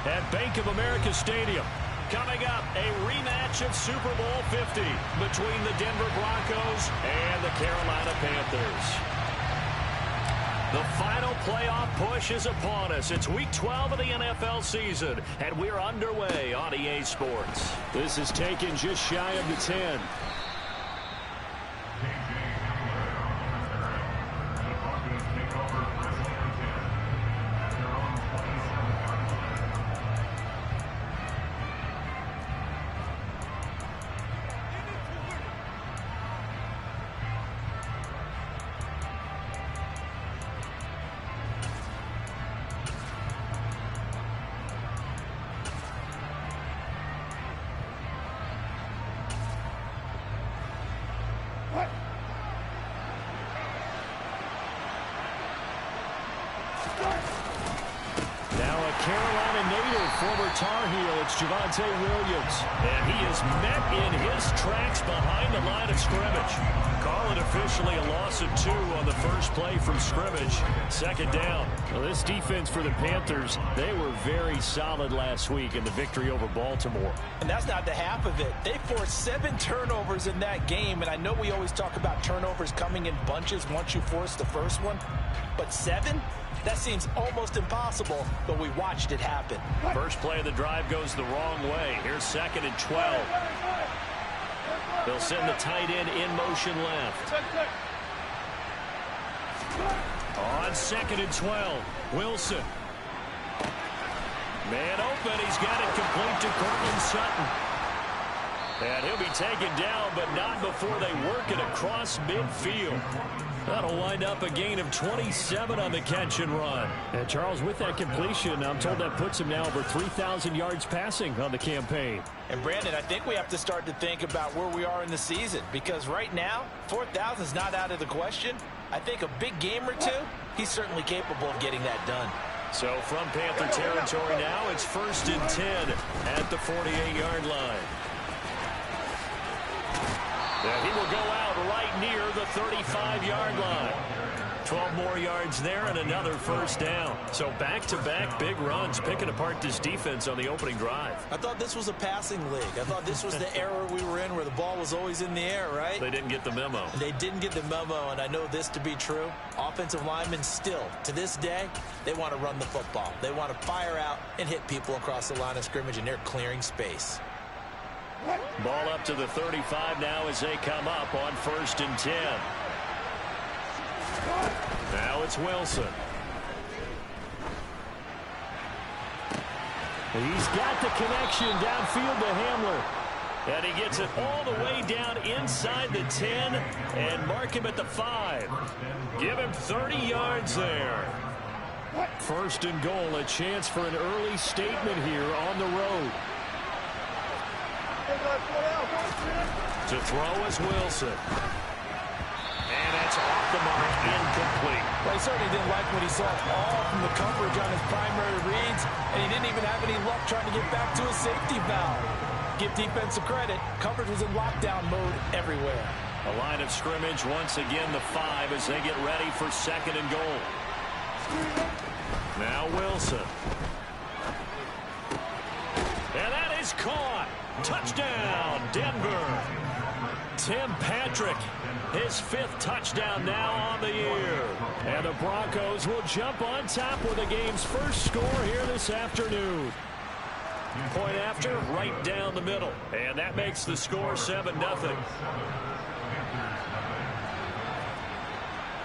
at Bank of America Stadium. Coming up, a rematch of Super Bowl 50 between the Denver Broncos and the Carolina Panthers. The final playoff push is upon us. It's Week 12 of the NFL season, and we're underway on EA Sports. This is taken just shy of the 10. Carolina native, former Tar Heel, it's Javonte Williams. And he is met in his tracks behind the line of scrimmage. Call it officially a loss of 2 on the first play from scrimmage. Second down. Well, this defense for the Panthers, they were very solid last week in the victory over Baltimore. And that's not the half of it. They forced 7 turnovers in that game, and I know we always talk about turnovers coming in bunches once you force the first one, but 7? That seems almost impossible, but we watched it happen. First play of the drive goes the wrong way. Here's 2nd and 12. They'll send the tight end in motion left. On 2nd and 12, Wilson. Man open, he's got it complete to Cortland Sutton. And he'll be taken down, but not before they work it across midfield. That'll wind up a gain of 27 on the catch and run. And Charles, with that completion, I'm told that puts him now over 3,000 yards passing on the campaign. And Brandon, I think we have to start to think about where we are in the season, because right now, 4,000 is not out of the question. I think a big game or 2, he's certainly capable of getting that done. So from Panther territory now, it's 1st and 10 at the 48-yard line. And he will go out right near the 35-yard line. 12 more yards there and another first down. So back-to-back big runs, picking apart this defense on the opening drive. I thought this was a passing league. I thought this was the era we were in where the ball was always in the air, right? They didn't get the memo. They didn't get the memo, and I know this to be true. Offensive linemen still, to this day, they want to run the football. They want to fire out and hit people across the line of scrimmage, and they're clearing space. Ball up to the 35 now as they come up on 1st and 10. Now it's Wilson. He's got the connection downfield to Hamler. And he gets it all the way down inside the 10 and mark him at the 5. Give him 30 yards there. 1st and goal, a chance for an early statement here on the road. To throw is Wilson. And that's off the mark, incomplete. Well, he certainly didn't like what he saw all from the coverage on his primary reads, and he didn't even have any luck trying to get back to his safety valve. Give defensive credit. Coverage was in lockdown mode everywhere. A line of scrimmage, once again the 5 as they get ready for 2nd and goal. Now Wilson. And that is caught. Touchdown, Denver. Tim Patrick, his 5th touchdown now on the year. And the Broncos will jump on top with the game's first score here this afternoon. Point after, right down the middle. And that makes the score 7-0.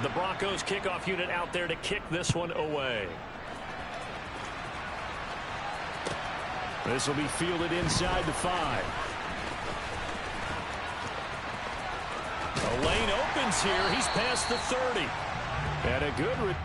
The Broncos kickoff unit out there to kick this one away. This will be fielded inside the 5. A lane opens here. He's past the 30. And a good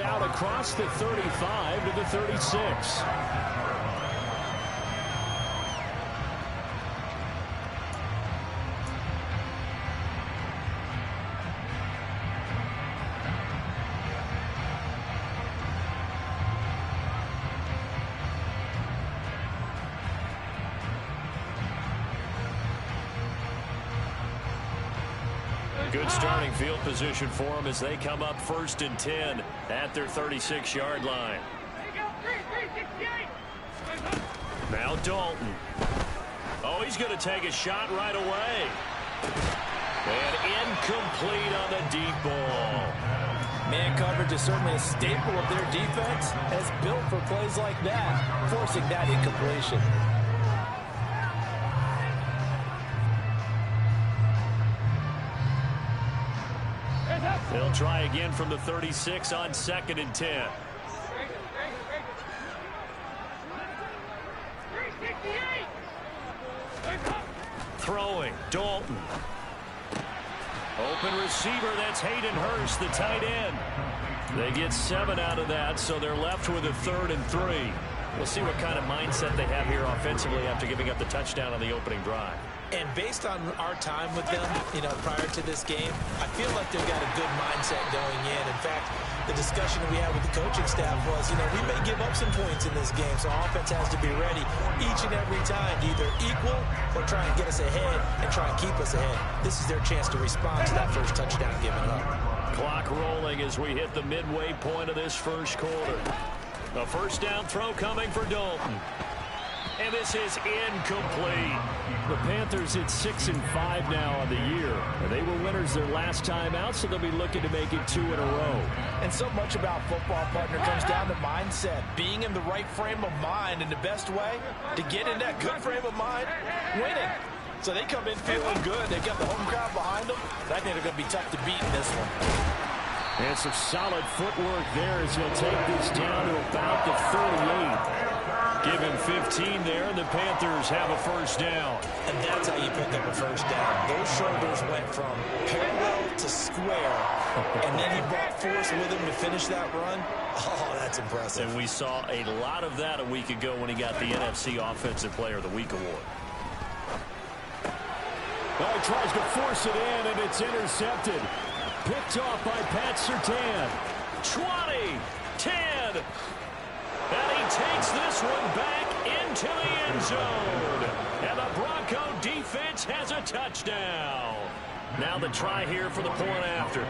Out across the 35 to the 36. Good starting field position for them as they come up 1st and 10 at their 36-yard line. Now Dalton. Oh, he's going to take a shot right away. And incomplete on the deep ball. Man coverage is certainly a staple of their defense, as built for plays like that, forcing that incompletion. They'll try again from the 36 on 2nd and 10. Throwing, Dalton. Open receiver, that's Hayden Hurst, the tight end. They get 7 out of that, so they're left with a 3rd and 3. We'll see what kind of mindset they have here offensively after giving up the touchdown on the opening drive. And based on our time with them, prior to this game, I feel like they've got a good mindset going in. In fact, the discussion that we had with the coaching staff was, we may give up some points in this game, so offense has to be ready each and every time to either equal or try and get us ahead and try and keep us ahead. This is their chance to respond to that first touchdown given up. Clock rolling as we hit the midway point of this first quarter. A first down throw coming for Dalton. And this is incomplete. The Panthers at 6-5 now on the year. And they were winners their last time out, so they'll be looking to make it 2 in a row. And so much about football, partner, comes down to mindset. Being in the right frame of mind, and the best way to get in that good frame of mind, winning. So they come in feeling good. They've got the home crowd behind them. I think they're going to be tough to beat in this one. And some solid footwork there as he'll take this down to about the 38. Give him 15 there, and the Panthers have a first down. And that's how you pick up a first down. Those shoulders went from parallel to square, and then he brought force with him to finish that run. Oh, that's impressive. And we saw a lot of that a week ago when he got the NFC Offensive Player of the Week award. Well, he tries to force it in, and it's intercepted. Picked off by Pat Surtain. 20, 10. And he takes this one back into the end zone. And the Bronco defense has a touchdown. Now the try here for the point after.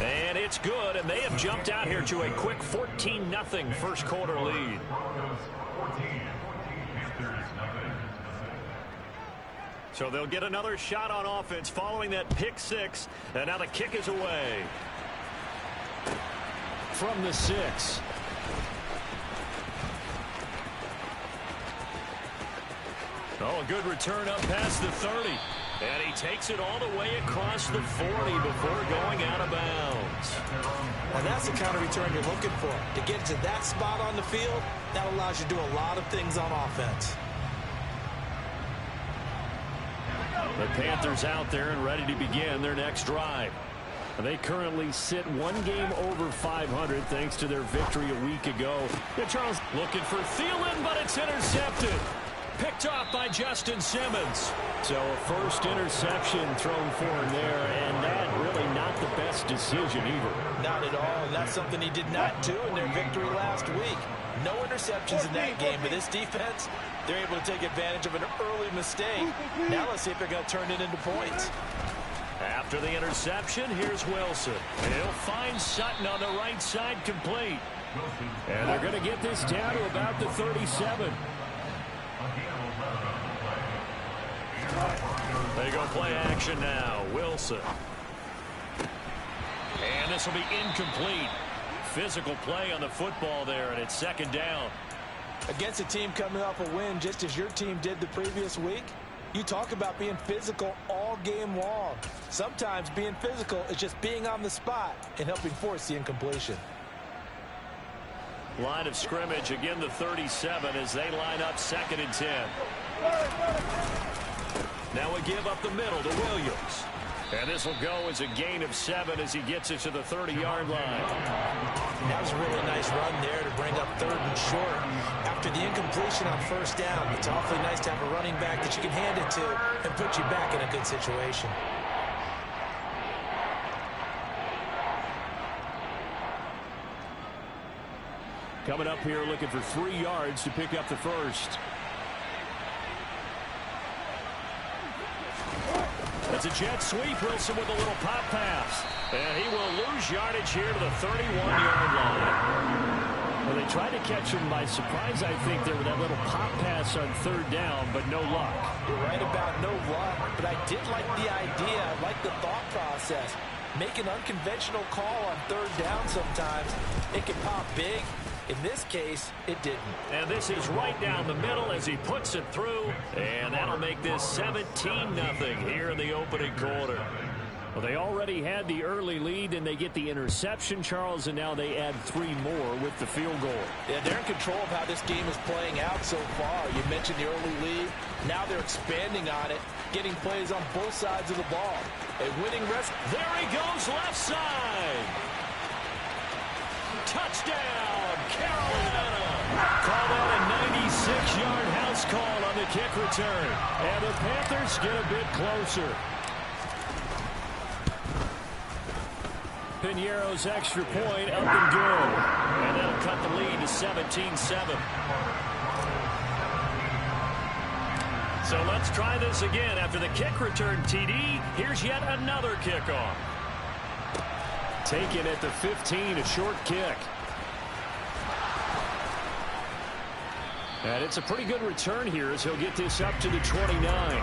And it's good, and they have jumped out here to a quick 14-0 first quarter lead. So they'll get another shot on offense following that pick 6. And now the kick is away. From the 6. Oh, a good return up past the 30. And he takes it all the way across the 40 before going out of bounds. And that's the kind of return you're looking for. To get to that spot on the field, that allows you to do a lot of things on offense. The Panthers out there and ready to begin their next drive. They currently sit 1 game over 500 thanks to their victory a week ago. Charles looking for Thielen, but it's intercepted. Picked off by Justin Simmons. So a first interception thrown for him there, and that really not the best decision either. Not at all, and that's something he did not do in their victory last week. No interceptions in that game, but this defense, they're able to take advantage of an early mistake. Now let's see if they're going to turn it into points. After the interception, here's Wilson. And he'll find Sutton on the right side complete. And they're going to get this down to about the 37. They go play action now. Wilson. And this will be incomplete. Physical play on the football there, and it's 2nd down. Against a team coming off a win just as your team did the previous week, you talk about being physical all game long. Sometimes being physical is just being on the spot and helping force the incompletion. Line of scrimmage, again the 37 as they line up 2nd and 10. Now we give up the middle to Williams. And this will go as a gain of 7 as he gets it to the 30-yard line. That was a really nice run there to bring up 3rd and short. After the incompletion on 1st down, it's awfully nice to have a running back that you can hand it to and put you back in a good situation. Coming up here looking for 3 yards to pick up the first. It's a jet sweep. Wilson with a little pop pass. And he will lose yardage here to the 31-yard line. Well, they tried to catch him by surprise, I think, there with that little pop pass on 3rd down, but no luck. You're right about no luck, but I did like the idea. I like the thought process. Make an unconventional call on 3rd down sometimes. It can pop big. In this case, it didn't. And this is right down the middle as he puts it through. And that'll make this 17-0 here in the opening quarter. Well, they already had the early lead, and they get the interception, Charles, and now they add 3 more with the field goal. Yeah, they're in control of how this game is playing out so far. You mentioned the early lead. Now they're expanding on it, getting plays on both sides of the ball. A winning rest. There he goes, left side. Touchdown, Carolina. Called out a 96-yard house call on the kick return. And the Panthers get a bit closer. Piñeiro's extra point up and good. And that'll cut the lead to 17-7. So let's try this again. After the kick return, TD, here's yet another kickoff. Taken at the 15, a short kick. And it's a pretty good return here as he'll get this up to the 29.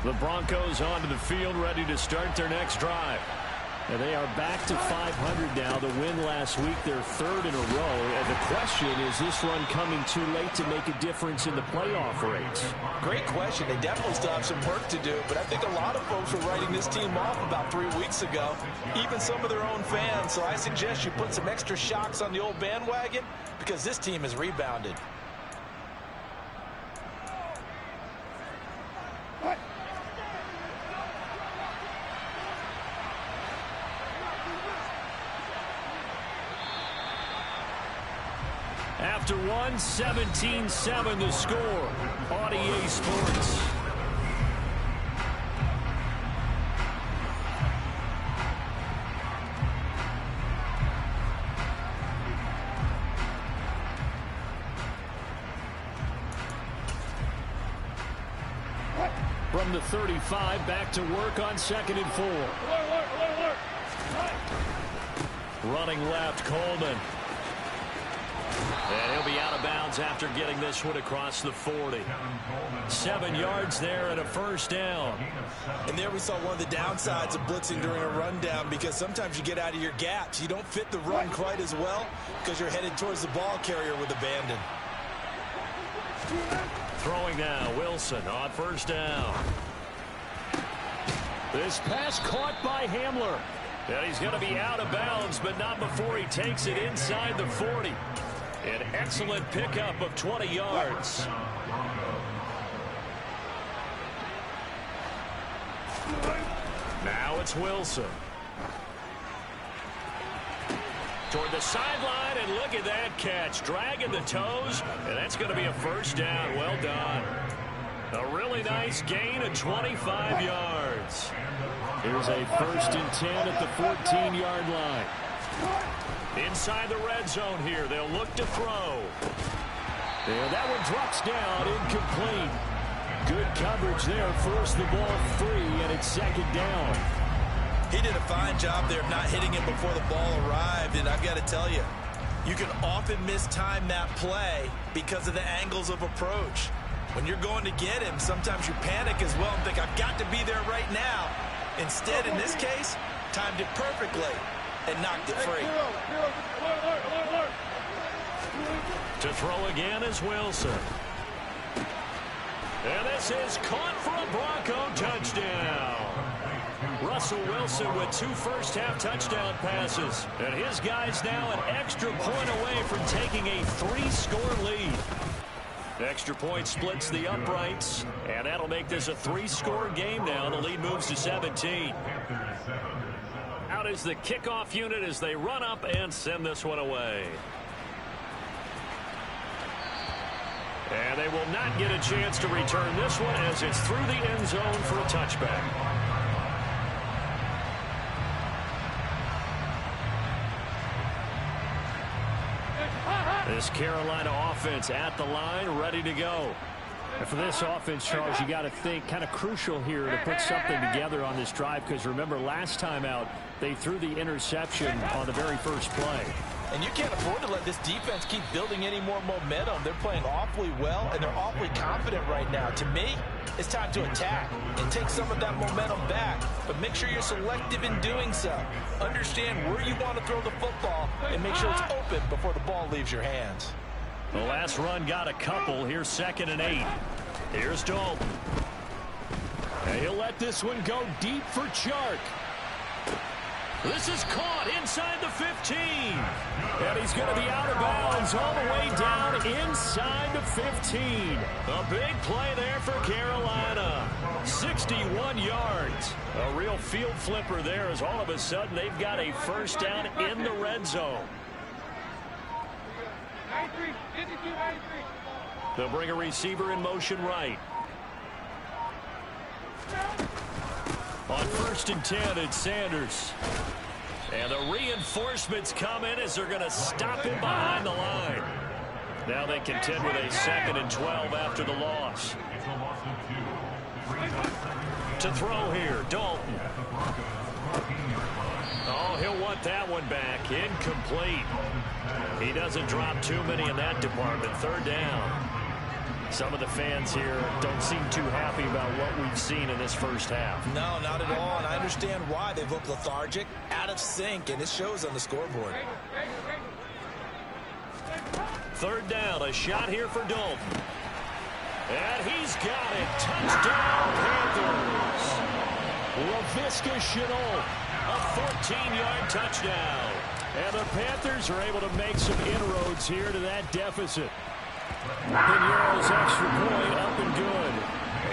The Broncos onto the field, ready to start their next drive. And they are back to 500 now. The win last week, their 3rd in a row. And the question, is this run coming too late to make a difference in the playoff race? Great question. They definitely still have some work to do, but I think a lot of folks were writing this team off about 3 weeks ago, even some of their own fans. So I suggest you put some extra shocks on the old bandwagon because this team has rebounded. After one, 17-7 the score on EA Sports. From the 35, back to work on 2nd and 4. Running left, Coleman. And he'll be out of bounds after getting this one across the 40. 7 yards there and a 1st down. And there we saw one of the downsides of blitzing during a rundown, because sometimes you get out of your gaps. You don't fit the run quite as well because you're headed towards the ball carrier with abandon. Throwing now, Wilson on 1st down. This pass caught by Hamler. And he's going to be out of bounds, but not before he takes it inside the 40. An excellent pickup of 20 yards. Now it's Wilson. Toward the sideline, and look at that catch. Dragging the toes, and that's going to be a 1st down. Well done. A really nice gain of 25 yards. Here's a 1st and 10 at the 14-yard line. Inside the red zone here, they'll look to throw. And that one drops down, incomplete. Good coverage there, forced the ball free, and it's 2nd down. He did a fine job there of not hitting it before the ball arrived, and I've got to tell you, you can often mistime that play because of the angles of approach. When you're going to get him, sometimes you panic as well and think, I've got to be there right now. Instead, in this case, timed it perfectly and knocked it free. To throw again is Wilson. And this is caught for a Bronco touchdown. Russell Wilson with 2 first-half touchdown passes. And his guys now an extra point away from taking a 3-score lead. Extra point splits the uprights, and that'll make this a 3-score game now. The lead moves to 17. Out is the kickoff unit as they run up and send this one away. And they will not get a chance to return this one as it's through the end zone for a touchback. This Carolina offense at the line, ready to go. And for this offense, Charles, you got to think kind of crucial here to put something together on this drive, because remember last time out they threw the interception on the very first play. And you can't afford to let this defense keep building any more momentum. They're playing awfully well, and they're awfully confident right now. To me, it's time to attack and take some of that momentum back, but make sure you're selective in doing so. Understand where you want to throw the football and make sure it's open before the ball leaves your hands. The last run got a couple. Here's 2nd and 8. Here's Dalton. And he'll let this one go deep for Chark. This is caught inside the 15. And he's going to be out of bounds all the way down inside the 15. A big play there for Carolina. 61 yards. A real field flipper there as all of a sudden they've got a first down in the red zone. They'll bring a receiver in motion right. On 1st and 10, it's Sanders. And the reinforcements come in as they're going to stop him behind the line. Now they contend with a 2nd and 12 after the loss. To throw here, Dalton. Oh, he'll want that one back. Incomplete. He doesn't drop too many in that department. 3rd down. Some of the fans here don't seem too happy about what we've seen in this first half. No, not at all, and I understand why. They've looked lethargic, out of sync, and it shows on the scoreboard. 3rd down, a shot here for Dalton. And he's got it. Touchdown, Panthers. Laviska Shenault, a 14-yard touchdown. And the Panthers are able to make some inroads here to that deficit. Piñeiro's extra point up and good.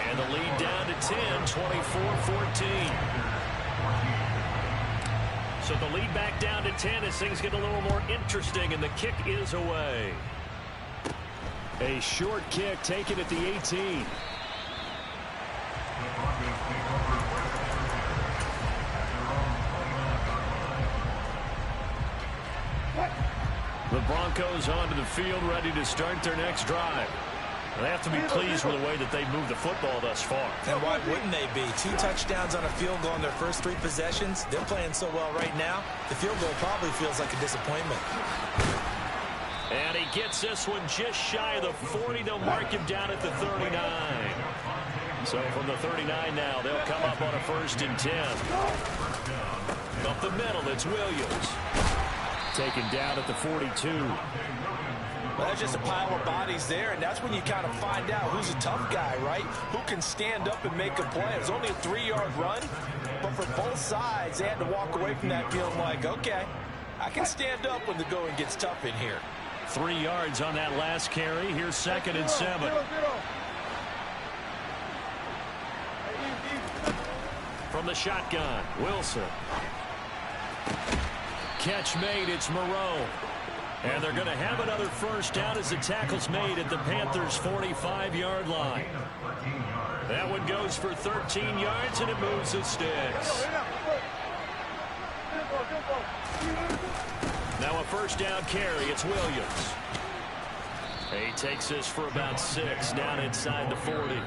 And the lead down to 10, 24-14. So the lead back down to 10 as things get a little more interesting, and the kick is away. A short kick taken at the 18. The Broncos onto the field, ready to start their next drive. They have to be pleased with the way that they've moved the football thus far. And why wouldn't they be? 2 touchdowns on a field goal in their first 3 possessions. They're playing so well right now, the field goal probably feels like a disappointment. And he gets this one just shy of the 40. They'll mark him down at the 39. So from the 39 now, they'll come up on a 1st and 10. Up the middle, it's Williams. Taken down at the 42. Well, there's just a pile of bodies there, and that's when you kind of find out who's a tough guy, right? Who can stand up and make a play. It was only a 3-yard run, but for both sides, they had to walk away from that feeling like, okay, I can stand up when the going gets tough in here. 3 yards on that last carry. Here's 2nd and 7. From the shotgun, Wilson. Catch made, it's Moreau. And they're going to have another first down as the tackle's made at the Panthers' 45-yard line. That one goes for 13 yards, and it moves the sticks. Now a first down carry, it's Williams. He takes this for about 6, down inside the 40.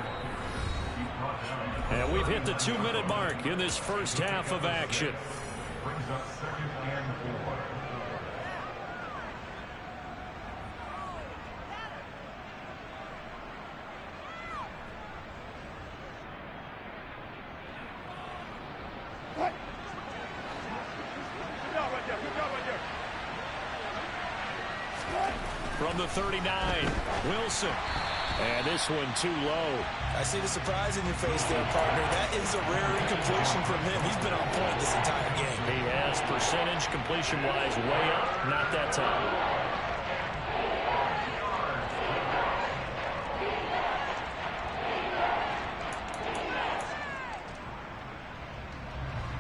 And we've hit the 2-minute mark in this first half of action. from the 39. Wilson. And this one too low. I see the surprise in your face there, partner. That is a rare incompletion from him. He's been on point this entire game. He has percentage completion-wise way up. Not that time.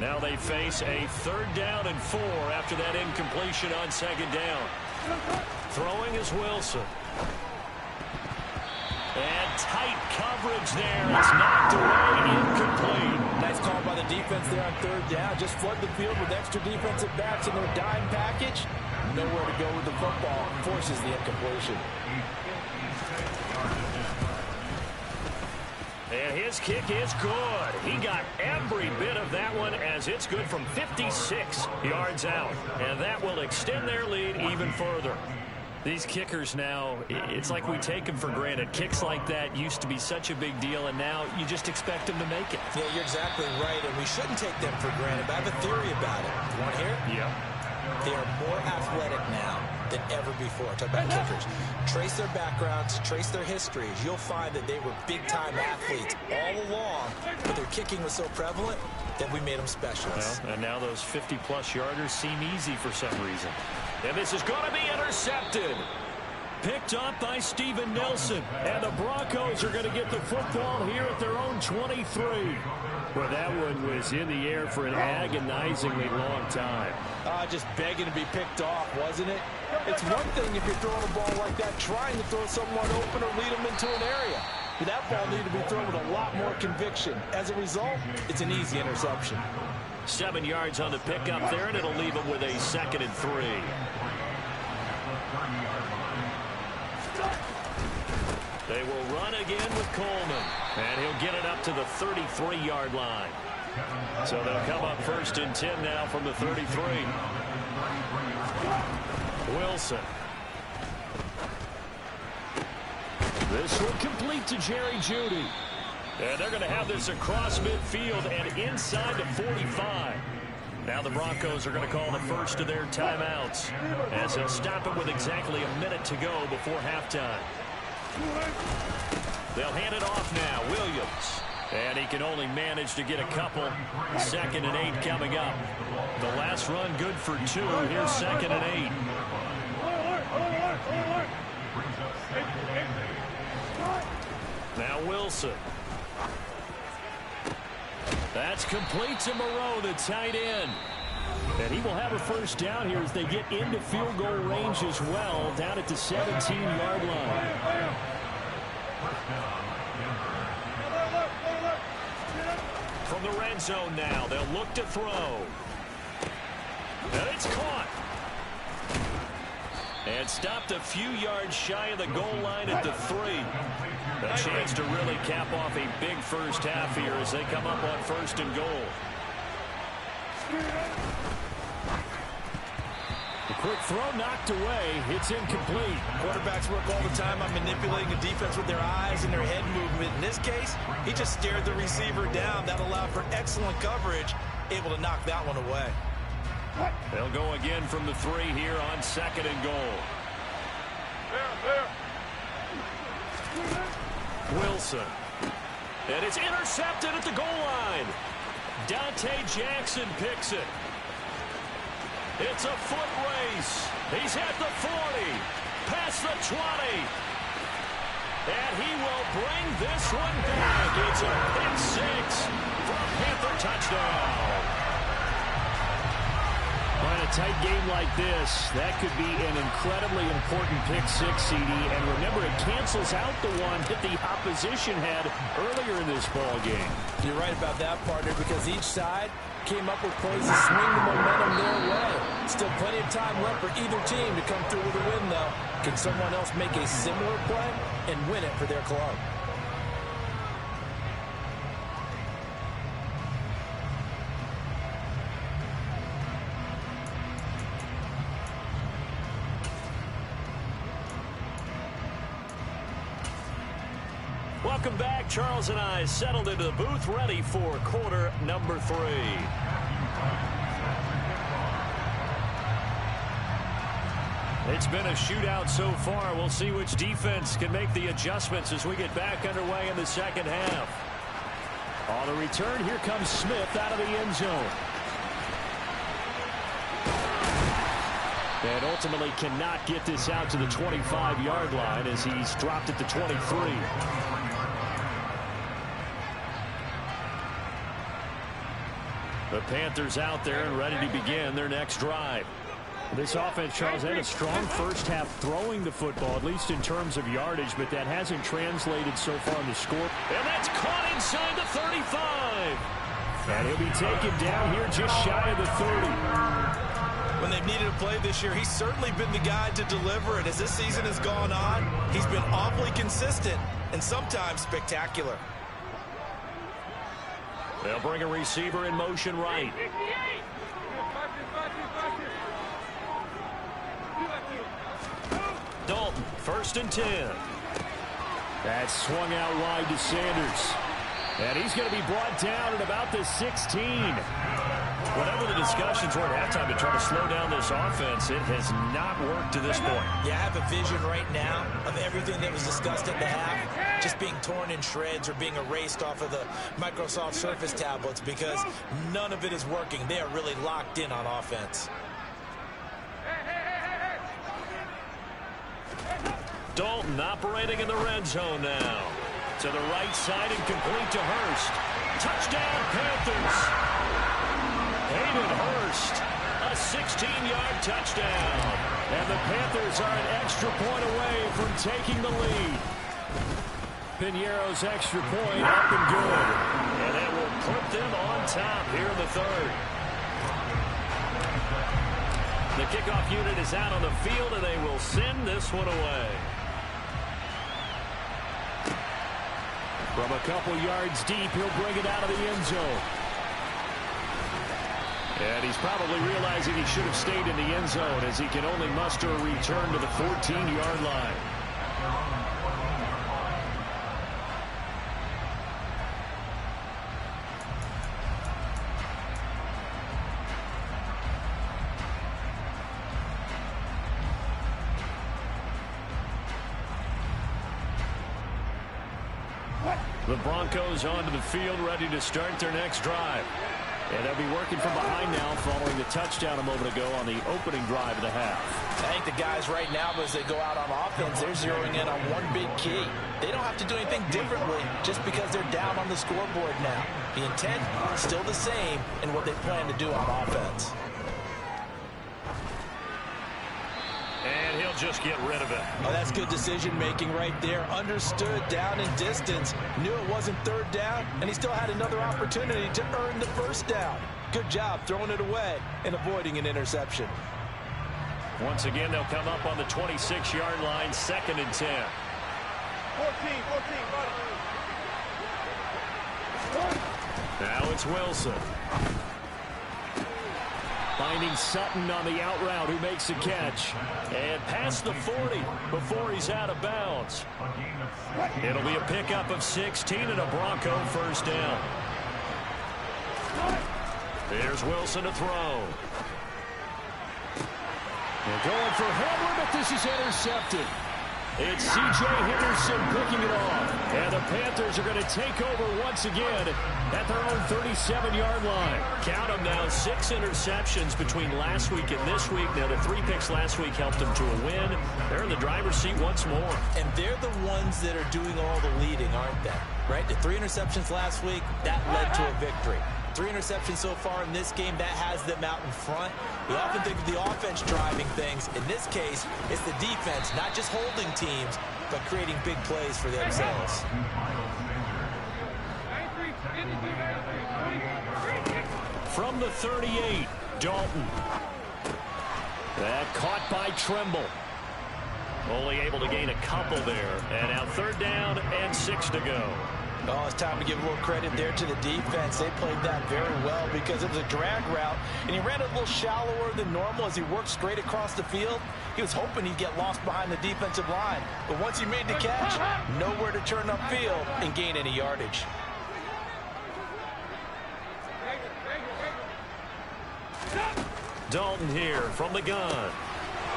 Now they face a 3rd down and 4 after that incompletion on 2nd down. Throwing is Wilson. And tight coverage there. It's knocked away, incomplete. Nice call by the defense there on 3rd down. Just flood the field with extra defensive backs in their dime package. Nowhere to go with the football. Forces the incompletion. And his kick is good. He got every bit of that one as it's good from 56 yards out. And that will extend their lead even further. These kickers now, it's like we take them for granted. Kicks like that used to be such a big deal, and now you just expect them to make it. Yeah, you're exactly right, and we shouldn't take them for granted. But I have a theory about it. You want to hear it? Yeah. They are more athletic now than ever before. Talk about kickers. Trace their backgrounds, trace their histories. You'll find that they were big-time athletes all along, but their kicking was so prevalent that we made them specialists. Well, and now those 50-plus yarders seem easy for some reason. And this is going to be intercepted. Picked up by Steven Nelson. And the Broncos are going to get the football here at their own 23. Well, that one was in the air for an agonizingly long time. Just begging to be picked off, wasn't it? It's one thing if you're throwing a ball like that, trying to throw someone open or lead them into an area. But that ball needed to be thrown with a lot more conviction. As a result, it's an easy interception. 7 yards on the pickup there, and it'll leave them with a 2nd and 3. They will run again with Coleman, and he'll get it up to the 33-yard line. So they'll come up 1st and 10 now from the 33. Wilson. This will complete to Jerry Jeudy. And they're going to have this across midfield and inside the 45. Now the Broncos are going to call the first of their timeouts as they'll stop it with exactly a minute to go before halftime. They'll hand it off now. Williams. And he can only manage to get a couple. 2nd and 8 coming up. The last run good for 2. Here's 2nd and 8. Now Wilson. That's complete to Moreau, the tight end. And he will have a first down here as they get into field goal range as well, down at the 17-yard line. From the red zone now, they'll look to throw. And it's caught. And stopped a few yards shy of the goal line at the 3. A chance to really cap off a big first half here as they come up on 1st and goal. The quick throw knocked away. It's incomplete. Quarterbacks work all the time on manipulating the defense with their eyes and their head movement. In this case, he just stared the receiver down. That allowed for excellent coverage, able to knock that one away. They'll go again from the 3 here on 2nd and goal. Wilson. And it's intercepted at the goal line. Dante Jackson picks it. It's a foot race. He's at the 40. Past the 20. And he will bring this one back. It's a pick 6 for a Panther touchdown. In a tight game like this, that could be an incredibly important pick 6, CD. And remember, it cancels out the one that the opposition had earlier in this ball game. You're right about that, partner, because each side came up with plays to swing the momentum their way. Still plenty of time left for either team to come through with a win, though. Can someone else make a similar play and win it for their club? Welcome back. Charles and I settled into the booth, ready for quarter number 3. It's been a shootout so far. We'll see which defense can make the adjustments as we get back underway in the second half. On the return, here comes Smith out of the end zone. And ultimately cannot get this out to the 25-yard line as he's dropped at the 23. The Panthers out there and ready to begin their next drive. This offense, Charles, had a strong first half throwing the football, at least in terms of yardage, but that hasn't translated so far in the score. And that's caught inside the 35. And he'll be taken down here just shy of the 30. When they've needed a play this year, he's certainly been the guy to deliver it. As this season has gone on, he's been awfully consistent and sometimes spectacular. They'll bring a receiver in motion right. Dalton, 1st and 10. That swung out wide to Sanders. And he's going to be brought down at about the 16. Whatever the discussions were at halftime to try to slow down this offense, it has not worked to this point. Yeah, I have a vision right now of everything that was discussed at the half just being torn in shreds or being erased off of the Microsoft Surface tablets because none of it is working. They are really locked in on offense. Dalton operating in the red zone now. To the right side and complete to Hurst. Touchdown, Panthers. Hayden Hurst, a 16-yard touchdown. And the Panthers are an extra point away from taking the lead. Piñeiro's extra point up and good. And it will put them on top here in the third. The kickoff unit is out on the field, and they will send this one away. From a couple yards deep, he'll bring it out of the end zone. And he's probably realizing he should have stayed in the end zone as he can only muster a return to the 14-yard line. The Broncos onto the field, ready to start their next drive. And they'll be working from behind now following the touchdown a moment ago on the opening drive of the half. I think the guys right now, as they go out on offense, they're zeroing in on one big key. They don't have to do anything differently just because they're down on the scoreboard now. The intent is still the same in what they plan to do on offense. And he'll just get rid of it. Oh, that's good decision-making right there. Understood down and distance. Knew it wasn't third down, and he still had another opportunity to earn the first down. Good job throwing it away and avoiding an interception. Once again, they'll come up on the 26-yard line, 2nd and 10. 14. Now it's Wilson. Finding Sutton on the out route, who makes the catch. And past the 40 before he's out of bounds. It'll be a pickup of 16 and a Bronco first down. Here's Wilson to throw. They're going for Hamler, but this is intercepted. It's C.J. Henderson picking it off. And the Panthers are going to take over once again at their own 37-yard line. Count them now, 6 interceptions between last week and this week. Now, the 3 picks last week helped them to a win. They're in the driver's seat once more. And they're the ones that are doing all the leading, aren't they? Right? The 3 interceptions last week, that led to a victory. 3 interceptions so far in this game, that has them out in front. We often think of the offense driving things. In this case, it's the defense, not just holding teams, but creating big plays for themselves. From the 38, Dalton. That caught by Tremble. Only able to gain a couple there. And now 3rd down and 6 to go. Oh, it's time to give a little credit there to the defense. They played that very well because it was a drag route, and he ran a little shallower than normal as he worked straight across the field. He was hoping he'd get lost behind the defensive line, but once he made the catch, nowhere to turn upfield and gain any yardage. Dalton here from the gun.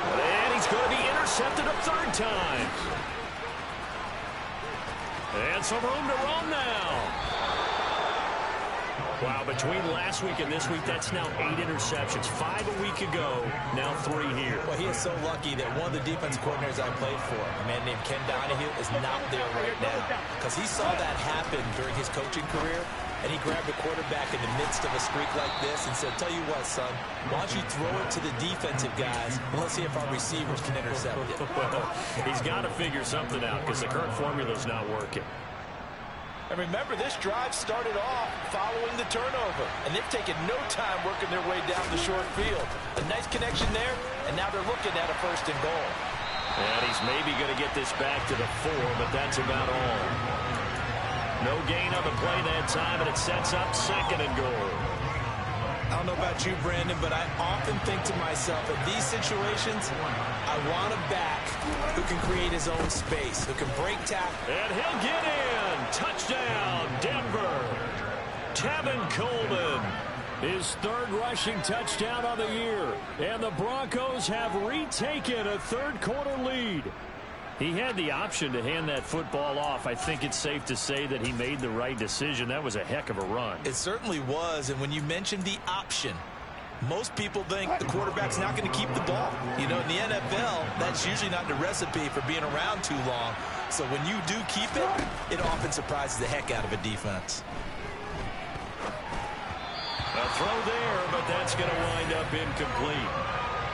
And he's going to be intercepted a third time. And some room to run now. Wow, between last week and this week, that's now 8 interceptions. 5 a week ago, now 3 here. Well, he is so lucky that one of the defense coordinators I played for, a man named Ken Donahue, is not there right now. Because he saw that happen during his coaching career, and he grabbed the quarterback in the midst of a streak like this and said, tell you what, son, why don't you throw it to the defensive guys, and let's see if our receivers can intercept it. Well, he's got to figure something out because the current formula's not working. And remember, this drive started off following the turnover, and they've taken no time working their way down the short field. A nice connection there, and now they're looking at a 1st and goal. And he's maybe going to get this back to the 4, but that's about all. No gain on the play that time, and it sets up 2nd and goal. I don't know about you, Brandon, but I often think to myself, in these situations, I want a back who can create his own space, who can break tackle. And he'll get in. Touchdown, Denver. Tevin Coleman, his 3rd rushing touchdown of the year. And the Broncos have retaken a 3rd quarter lead. He had the option to hand that football off. I think it's safe to say that he made the right decision. That was a heck of a run. It certainly was, and when you mentioned the option, most people think the quarterback's not going to keep the ball. You know, in the NFL, that's usually not the recipe for being around too long. So when you do keep it, it often surprises the heck out of a defense. A throw there, but that's going to wind up incomplete.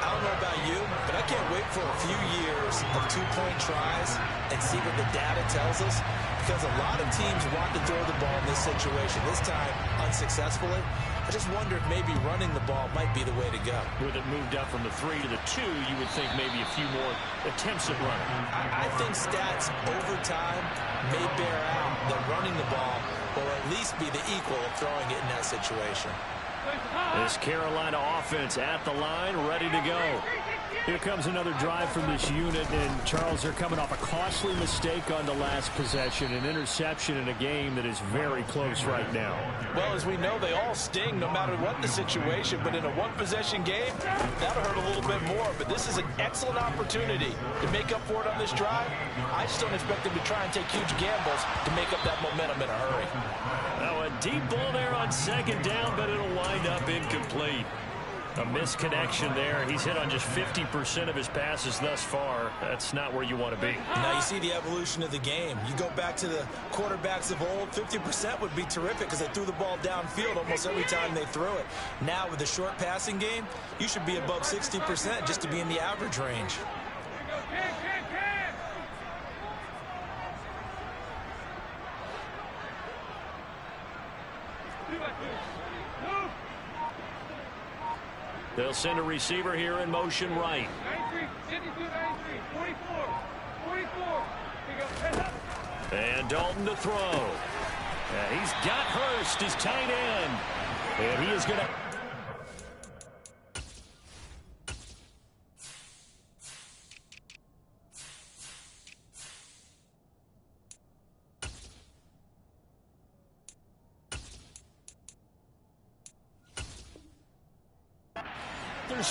I don't know about you, but I can't wait for a few years of 2-point tries and see what the data tells us, because a lot of teams want to throw the ball in this situation, this time unsuccessfully. I just wonder if maybe running the ball might be the way to go. With it moved up from the 3 to the 2, you would think maybe a few more attempts at running. I think stats over time may bear out that running the ball will at least be the equal of throwing it in that situation. This Carolina offense at the line, ready to go. Here comes another drive from this unit, and Charles, they're coming off a costly mistake on the last possession, an interception in a game that is very close right now. Well, as we know, they all sting no matter what the situation, but in a one-possession game, that'll hurt a little bit more. But this is an excellent opportunity to make up for it on this drive. I just don't expect them to try and take huge gambles to make up that momentum in a hurry. Now, a deep ball there on 2nd down, but it'll wind up incomplete. A misconnection there. He's hit on just 50% of his passes thus far. That's not where you want to be. Now you see the evolution of the game. You go back to the quarterbacks of old, 50% would be terrific because they threw the ball downfield almost every time they threw it. Now with the short passing game, you should be above 60% just to be in the average range. They'll send a receiver here in motion right. And Dalton to throw. And he's got Hurst, his tight end. And he is going to...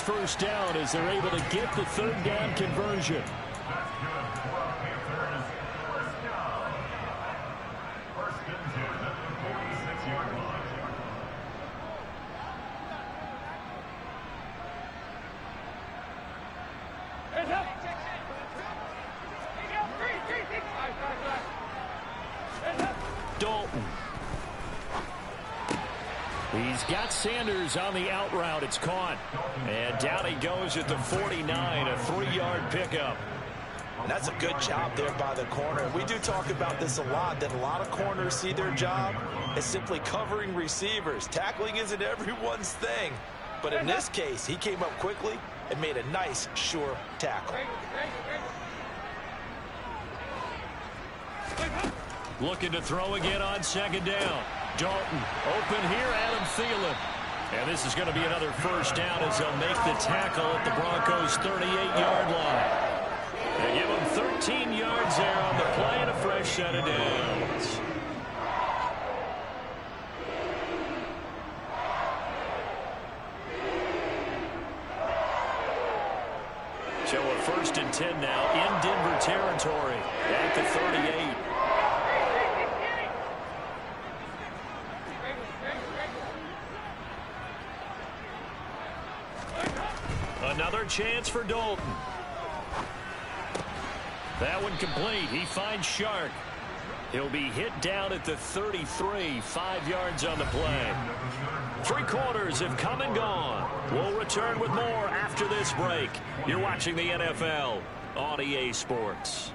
First down as they're able to get the 3rd down conversion. Dalton. He's got Sanders on the out route. It's caught. And down he goes at the 49, a 3-yard pickup. And that's a good job there by the corner. We do talk about this a lot, that a lot of corners see their job as simply covering receivers. Tackling isn't everyone's thing. But in this case, he came up quickly and made a nice, sure tackle. Looking to throw again on 2nd down. Dalton open here, Adam Thielen. And this is going to be another 1st down as they'll make the tackle at the Broncos' 38-yard line. They give him 13 yards there on the play and a fresh set of downs. first and 10 now in Denver territory at the 38. Another chance for Dalton. That one complete. He finds Shark. He'll be hit down at the 33, 5 yards on the play. 3 quarters have come and gone. We'll return with more after this break. You're watching the NFL on EA Sports.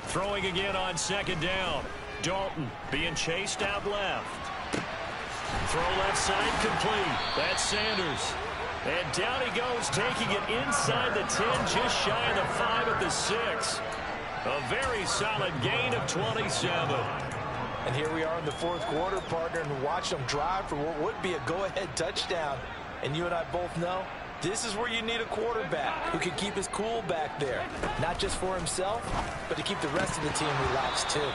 Throwing again on second down. Dalton being chased out left. Throw left side complete. That's Sanders. And down he goes, taking it inside the 10, just shy of the 5 at the 6. A very solid gain of 27. And here we are in the fourth quarter, partner, and watch them drive for what would be a go-ahead touchdown. And you and I both know this is where you need a quarterback who can keep his cool back there. Not just for himself, but to keep the rest of the team relaxed too.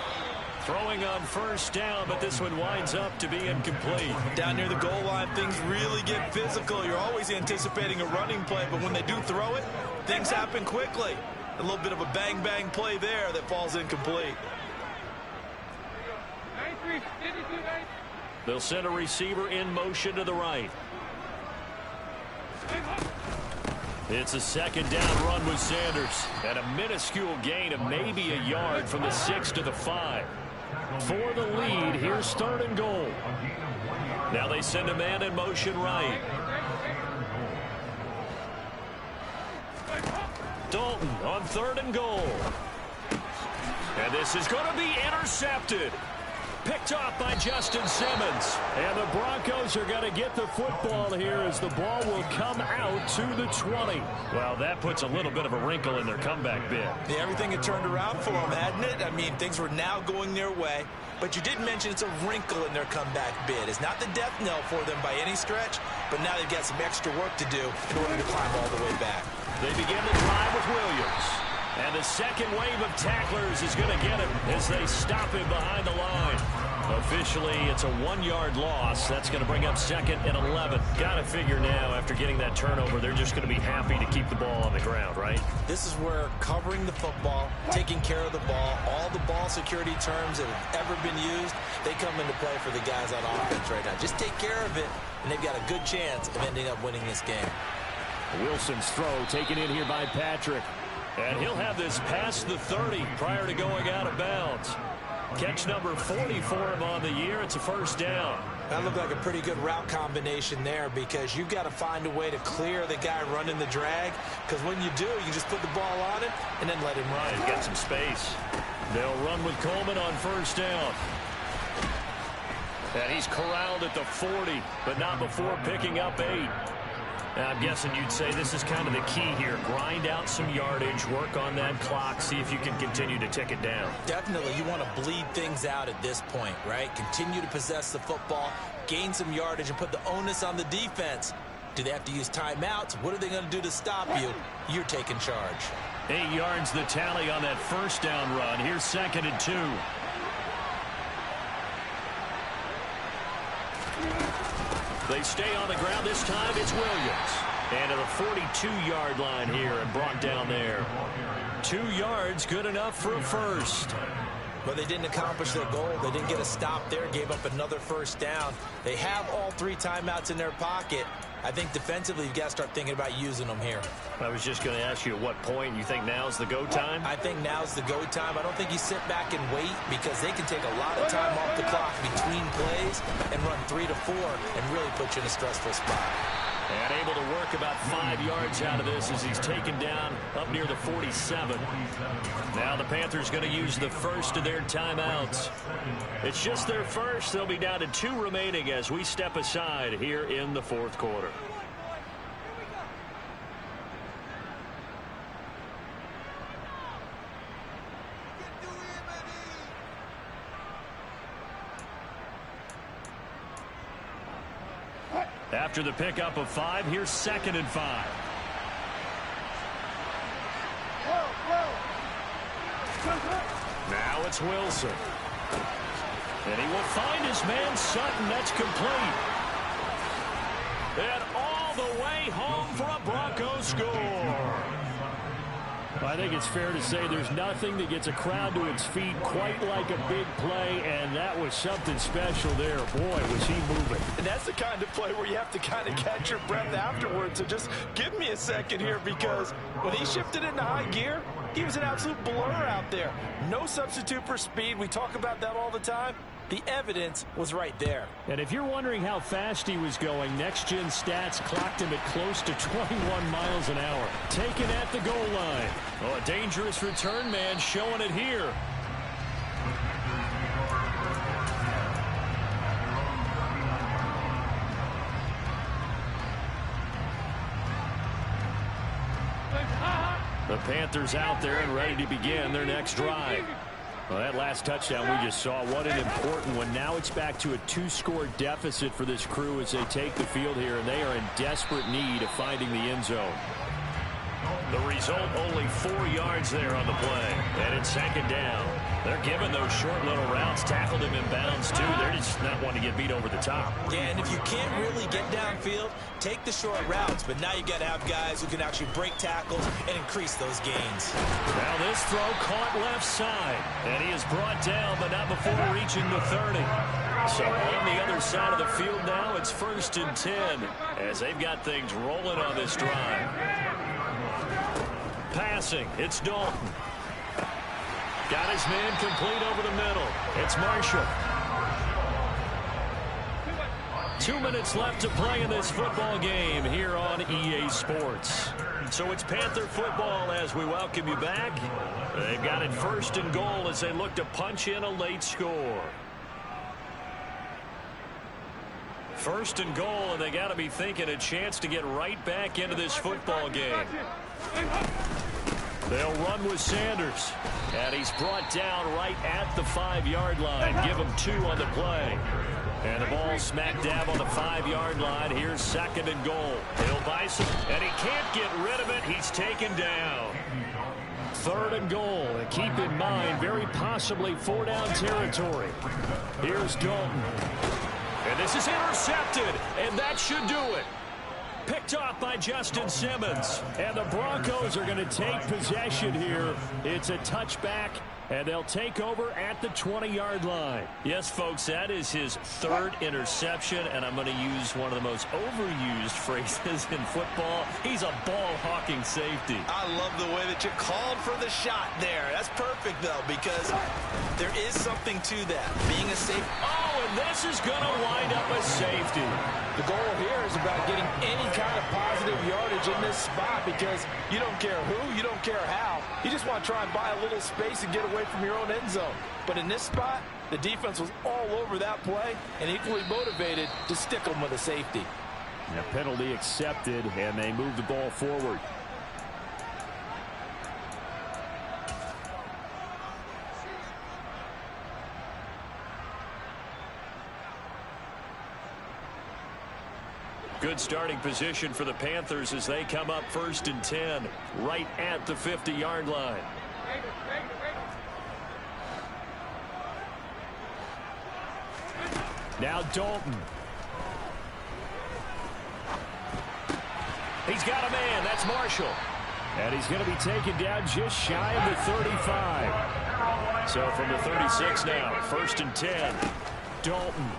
Throwing on first down, but this one winds up to be incomplete. Down near the goal line, things really get physical. You're always anticipating a running play, but when they do throw it, things happen quickly. A little bit of a bang-bang play there that falls incomplete. They'll send a receiver in motion to the right. It's a second down run with Sanders. And a minuscule gain of maybe a yard from the 6 to the 5. For the lead, here's third and goal. Now they send a man in motion right. Dalton on third and goal. And this is going to be intercepted. Picked off by Justin Simmons. And the Broncos are going to get the football here as the ball will come out to the 20. Well, that puts a little bit of a wrinkle in their comeback bid. Yeah, everything had turned around for them, hadn't it? I mean, things were now going their way. But you did mention it's a wrinkle in their comeback bid. It's not the death knell for them by any stretch, but now they've got some extra work to do in order to climb all the way back. They begin the drive with Williams. And the second wave of tacklers is going to get him as they stop him behind the line. Officially, it's a 1-yard loss. That's going to bring up second and 11. Got to figure now, after getting that turnover, they're just going to be happy to keep the ball on the ground, right? This is where covering the football, taking care of the ball, all the ball security terms that have ever been used, they come into play for the guys on offense right now. Just take care of it, and they've got a good chance of ending up winning this game. Wilson's throw taken in here by Patrick. And he'll have this past the 30 prior to going out of bounds. Catch number 40 for him on the year. It's a first down. That looked like a pretty good route combination there because you've got to find a way to clear the guy running the drag. Because when you do, you just put the ball on it and then let him run. He's got some space. They'll run with Coleman on first down. And he's corralled at the 40, but not before picking up 8. Now, I'm guessing you'd say this is kind of the key here. Grind out some yardage, work on that clock, see if you can continue to tick it down. Definitely. You want to bleed things out at this point, right? Continue to possess the football, gain some yardage, and put the onus on the defense. Do they have to use timeouts? What are they going to do to stop you? You're taking charge. 8 yards the tally on that first down run. Here's second and 2. They stay on the ground. This time it's Williams. And to the 42-yard line here and brought down there. 2 yards, good enough for a first. But they didn't accomplish their goal. They didn't get a stop there, gave up another first down. They have all 3 timeouts in their pocket. I think defensively, you've got to start thinking about using them here. I was just going to ask you at what point you think now's the go time? I think now's the go time. I don't think you sit back and wait because they can take a lot of time off the clock between plays and run 3 to 4 and really put you in a stressful spot. And able to work about 5 yards out of this as he's taken down up near the 47. Now the Panthers going to use the first of their timeouts. It's just their first. They'll be down to 2 remaining as we step aside here in the fourth quarter. After the pickup of 5, here's 2nd and 5. Now it's Wilson. And he will find his man Sutton. That's complete. And all the way home for a Broncos score. I think it's fair to say there's nothing that gets a crowd to its feet quite like a big play, and that was something special there. Boy, was he moving. And that's the kind of play where you have to kind of catch your breath afterwards. So just give me a second here, because when he shifted into high gear, he was an absolute blur out there. No substitute for speed. We talk about that all the time. The evidence was right there. And if you're wondering how fast he was going, next-gen stats clocked him at close to 21 miles an hour. Taken at the goal line. Oh, a dangerous return man showing it here. The Panthers out there and ready to begin their next drive. Well, that last touchdown we just saw, what an important one. Now it's back to a 2-score deficit for this crew as they take the field here, and they are in desperate need of finding the end zone. The result, only 4 yards there on the play. And it's 2nd down. They're giving those short little routes, tackled him in bounds too. They're just not wanting to get beat over the top. Yeah, and if you can't really get downfield, take the short routes. But now you got to have guys who can actually break tackles and increase those gains. Now this throw caught left side. And he is brought down, but not before reaching the 30. So on the other side of the field now, it's 1st and 10 as they've got things rolling on this drive. Passing, it's Dalton. Got his man complete over the middle. It's Marshall. 2 minutes left to play in this football game here on EA Sports. So it's Panther football as we welcome you back. They've got it 1st and goal as they look to punch in a late score. 1st and goal, and they got to be thinking a chance to get right back into this football game. They'll run with Sanders. And he's brought down right at the 5-yard line. Give him 2 on the play. And the ball smack dab on the 5-yard line. Here's 2nd and goal. He'll buy some, and he can't get rid of it. He's taken down. 3rd and goal. And keep in mind, very possibly 4-down territory. Here's Dalton. And this is intercepted. And that should do it. Picked off by Justin Simmons. And the Broncos are going to take possession here. It's a touchback, and they'll take over at the 20-yard line. Yes, folks, that is his 3rd interception, and I'm going to use one of the most overused phrases in football. He's a ball-hawking safety. I love the way that you called for the shot there. That's perfect, though, because there is something to that. Being a safety. Oh, and this is going to wind up a safety. The goal here is about getting any kind of positive yardage in this spot, because you don't care who, you don't care how. You just want to try and buy a little space and get away from your own end zone. But in this spot, the defense was all over that play and equally motivated to stick them with a safety. And a penalty accepted, and they move the ball forward. Good starting position for the Panthers as they come up 1st and 10, right at the 50-yard line. Now Dalton. He's got a man. That's Marshall. And he's going to be taken down just shy of the 35. So from the 36 now, 1st and 10. Dalton.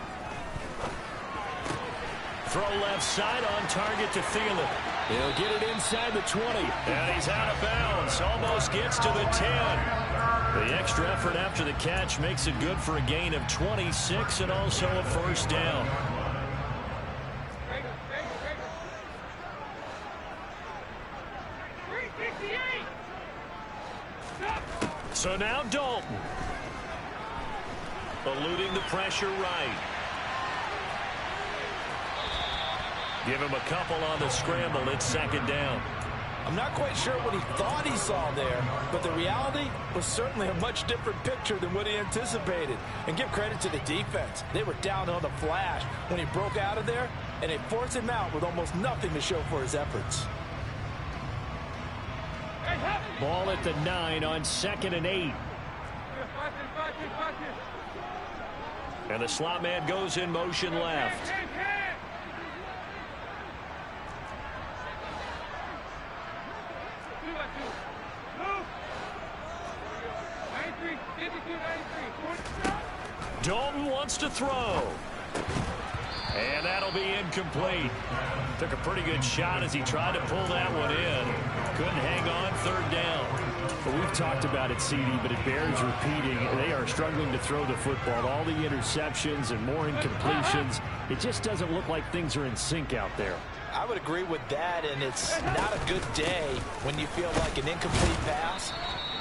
Throw left side on target to Thielen. He'll get it inside the 20. And he's out of bounds. Almost gets to the 10. The extra effort after the catch makes it good for a gain of 26 and also a 1st down. So now Dalton. Eluding the pressure right. Give him a couple on the scramble. It's 2nd down. I'm not quite sure what he thought he saw there, but the reality was certainly a much different picture than what he anticipated. And give credit to the defense. They were down on the flash when he broke out of there, and they forced him out with almost nothing to show for his efforts. Ball at the 9 on 2nd and 8. And the slot man goes in motion left. Dalton wants to throw. And that'll be incomplete. Took a pretty good shot as he tried to pull that one in. Couldn't hang on, 3rd down. Well, we've talked about it, CD, but it bears repeating. They are struggling to throw the football. All the interceptions and more incompletions. It just doesn't look like things are in sync out there. I would agree with that, and it's not a good day when you feel like an incomplete pass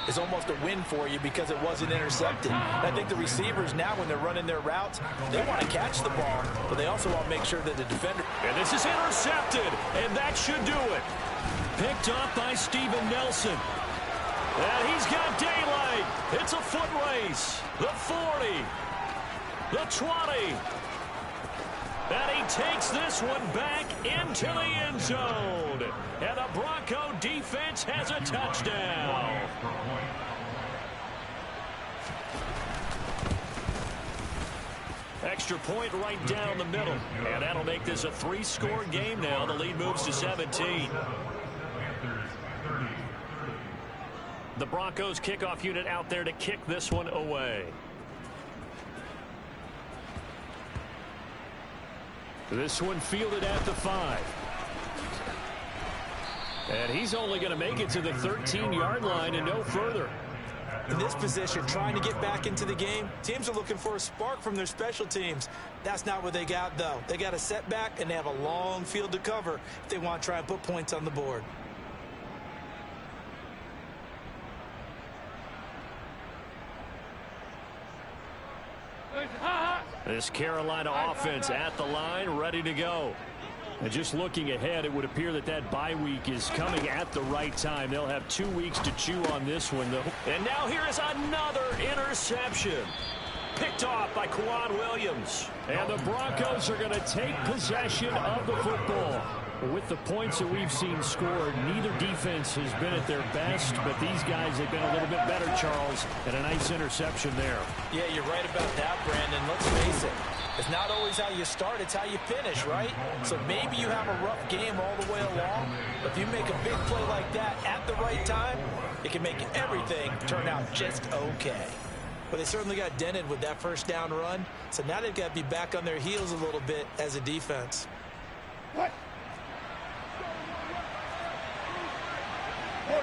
is almost a win for you because it wasn't intercepted. And I think the receivers now, when they're running their routes, they want to catch the ball, but they also want to make sure that the defender... And this is intercepted, and that should do it. Picked off by Steven Nelson. And he's got daylight. It's a foot race. The 40. The 20. And he takes this one back into the end zone. And the Bronco defense has a touchdown. Extra point right down the middle. And that'll make this a 3-score game now. The lead moves to 17. The Broncos kickoff unit out there to kick this one away. This one fielded at the 5. And he's only going to make it to the 13-yard line and no further. In this position, trying to get back into the game, teams are looking for a spark from their special teams. That's not what they got, though. They got a setback, and they have a long field to cover if they want to try and put points on the board. This Carolina offense at the line, ready to go. And just looking ahead, it would appear that that bye week is coming at the right time. They'll have 2 weeks to chew on this one, though. And now here is another interception. Picked off by Quan Williams. And the Broncos are going to take possession of the football. With the points that we've seen scored, neither defense has been at their best, but these guys have been a little bit better, Charles, and a nice interception there. Yeah, you're right about that, Brandon. Let's face it. It's not always how you start, it's how you finish, right? So maybe you have a rough game all the way along, but if you make a big play like that at the right time, it can make everything turn out just okay. But they certainly got dented with that first down run, so now they've got to be back on their heels a little bit as a defense. What? 14.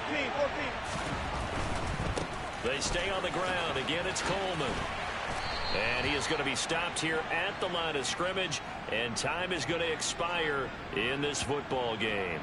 They stay on the ground. Again, it's Coleman. And he is going to be stopped here at the line of scrimmage, and time is going to expire in this football game.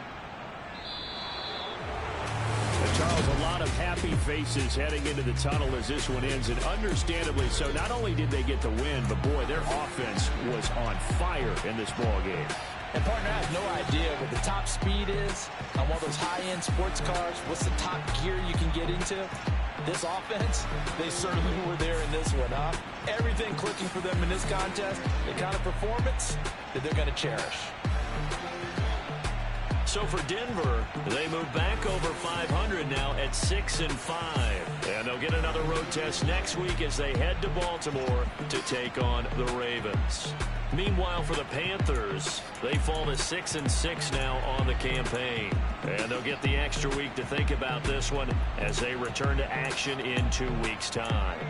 And Charles, a lot of happy faces heading into the tunnel as this one ends, and understandably so. Not only did they get the win, but boy, their offense was on fire in this ball game. And partner, I have no idea what the top speed is on one of those high-end sports cars. What's the top gear you can get into? This offense, they certainly were there in this one, huh? Everything clicking for them in this contest, the kind of performance that they're going to cherish. So for Denver, they move back over 500 now at 6-5. And they'll get another road test next week as they head to Baltimore to take on the Ravens. Meanwhile, for the Panthers, they fall to 6-6 now on the campaign. And they'll get the extra week to think about this one as they return to action in 2 weeks' time.